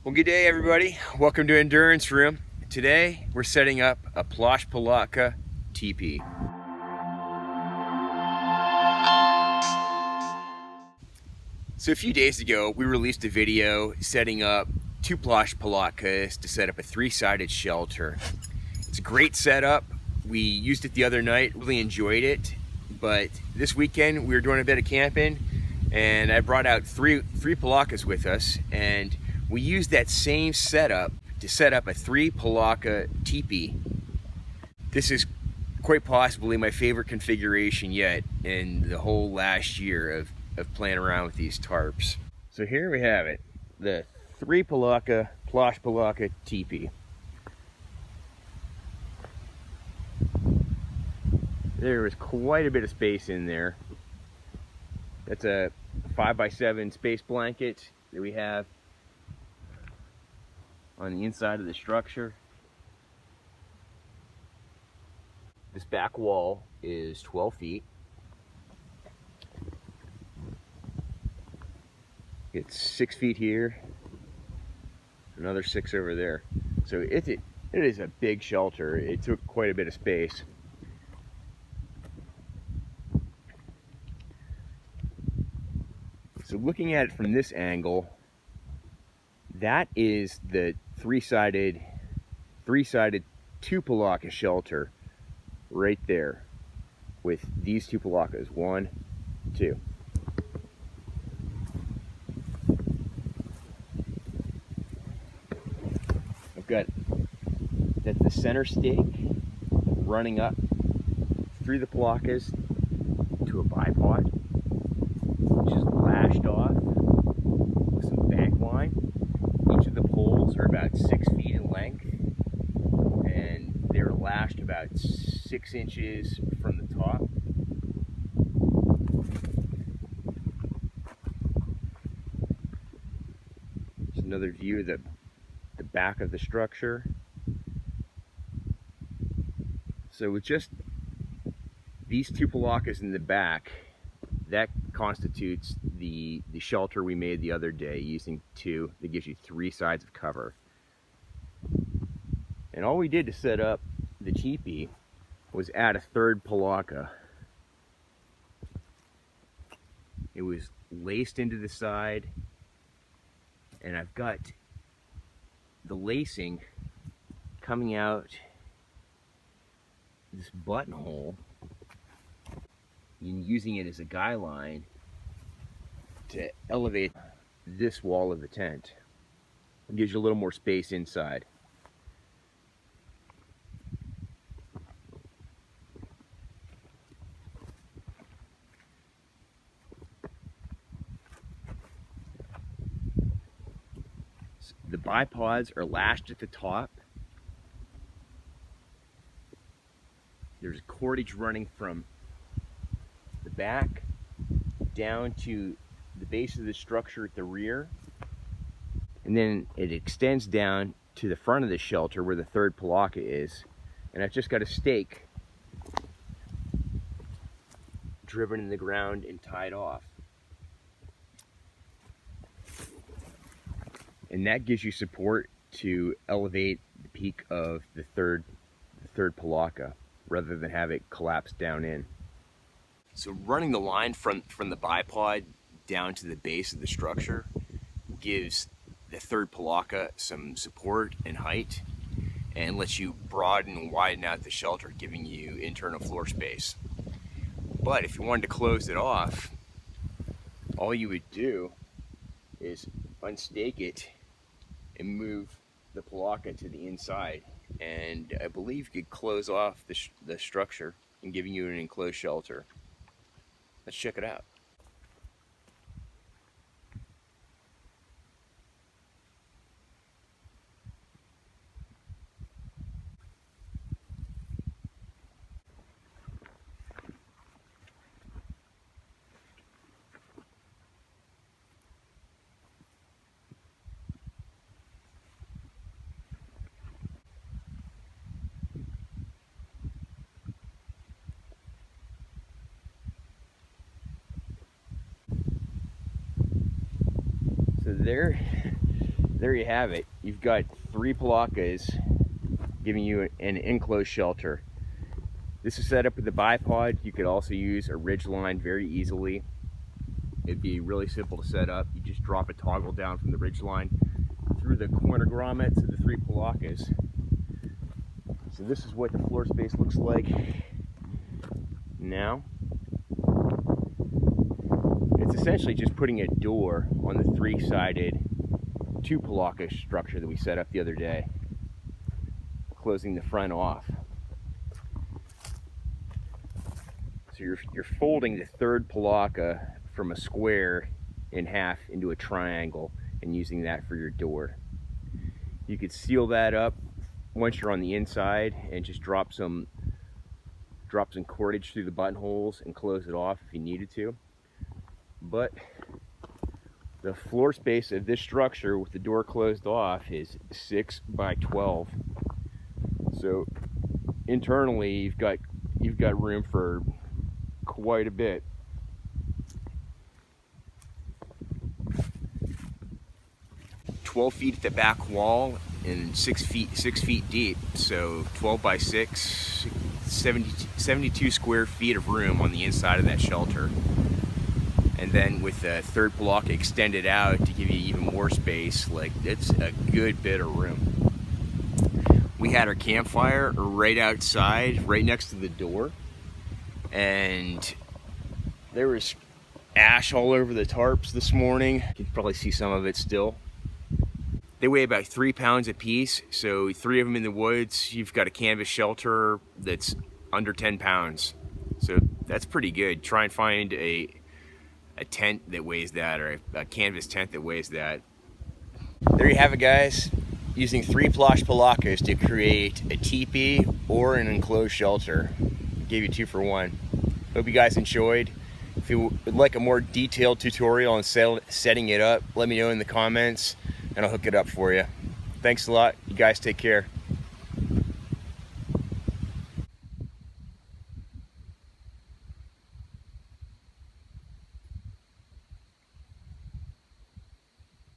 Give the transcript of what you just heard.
Well, good day everybody. Welcome to Endurance Room. Today we're setting up a Plash Palatka teepee. So a few days ago we released a video setting up two Plash Palatkas to set up a three-sided shelter. It's a great setup. We used it the other night, really enjoyed it, but this weekend we were doing a bit of camping and I brought out three palatkas with us, and we used that same setup to set up a 3-palatka teepee. This is quite possibly my favorite configuration yet in the whole last year of playing around with these tarps. So here we have it, the 3-palatka Plash Palatka teepee. There was quite a bit of space in there. That's a 5x7 space blanket that we have on the inside of the structure. This back wall is 12 feet. It's 6 feet here, another 6 over there. So it is a big shelter. It took quite a bit of space. So looking at it from this angle, that is the three-sided 2-palatka shelter right there with these 2 palatkas. 1, 2. I've got the center stake running up through the palatkas to a bipod, which is lashed off with some bank line. Each of the poles are about 6 feet in length, and they're lashed about 6 inches from the top. Here's another view of the back of the structure. So with just these 2 palatkas in the back, that constitutes the shelter we made the other day using 2. That gives you 3 sides of cover. And all we did to set up the teepee was add a 3rd palatka. It was laced into the side, and I've got the lacing coming out this buttonhole and using it as a guy line to elevate this wall of the tent. It gives you a little more space inside. The bipods are lashed at the top. There's cordage running from the back down to the base of the structure at the rear, and then it extends down to the front of the shelter where the 3rd palatka is, and I've just got a stake driven in the ground and tied off, and that gives you support to elevate the peak of the third palatka rather than have it collapse down in. So running the line from the bipod down to the base of the structure gives the 3rd palatka some support and height, and lets you broaden and widen out the shelter, giving you internal floor space. But if you wanted to close it off, all you would do is unstake it and move the palatka to the inside, and I believe you could close off the structure and giving you an enclosed shelter. Let's check it out. So there you have it. You've got 3 palatkas giving you an enclosed shelter. This is set up with the bipod. You could also use a ridge line very easily. It'd be really simple to set up. You just drop a toggle down from the ridge line through the corner grommets of the 3 palatkas. So this is what the floor space looks like now. It's essentially just putting a door on the 3-sided 2 palatka structure that we set up the other day, closing the front off. So you're folding the 3rd palatka from a square in half into a triangle and using that for your door. You could seal that up once you're on the inside and just drop some cordage through the buttonholes and close it off if you needed to. But the floor space of this structure with the door closed off is 6 by 12. So internally you've got room for quite a bit. "12 feet at the back wall and 6 feet deep, so 12 by 6, 72 square feet of room on the inside of that shelter. And then with the 3rd palatka extended out to give you even more space, like it's a good bit of room. We had our campfire right outside, right next to the door, and there was ash all over the tarps this morning. You can probably see some of it still. They weigh about 3 pounds a piece, so 3 of them in the woods. You've got a canvas shelter that's under 10 pounds. So that's pretty good. Try and find a tent that weighs that, or a canvas tent that weighs that. There you have it, guys. Using 3 Plash Palatkas to create a teepee or an enclosed shelter. Gave you 2 for 1. Hope you guys enjoyed. If you would like a more detailed tutorial on setting it up, let me know in the comments and I'll hook it up for you. Thanks a lot. You guys take care.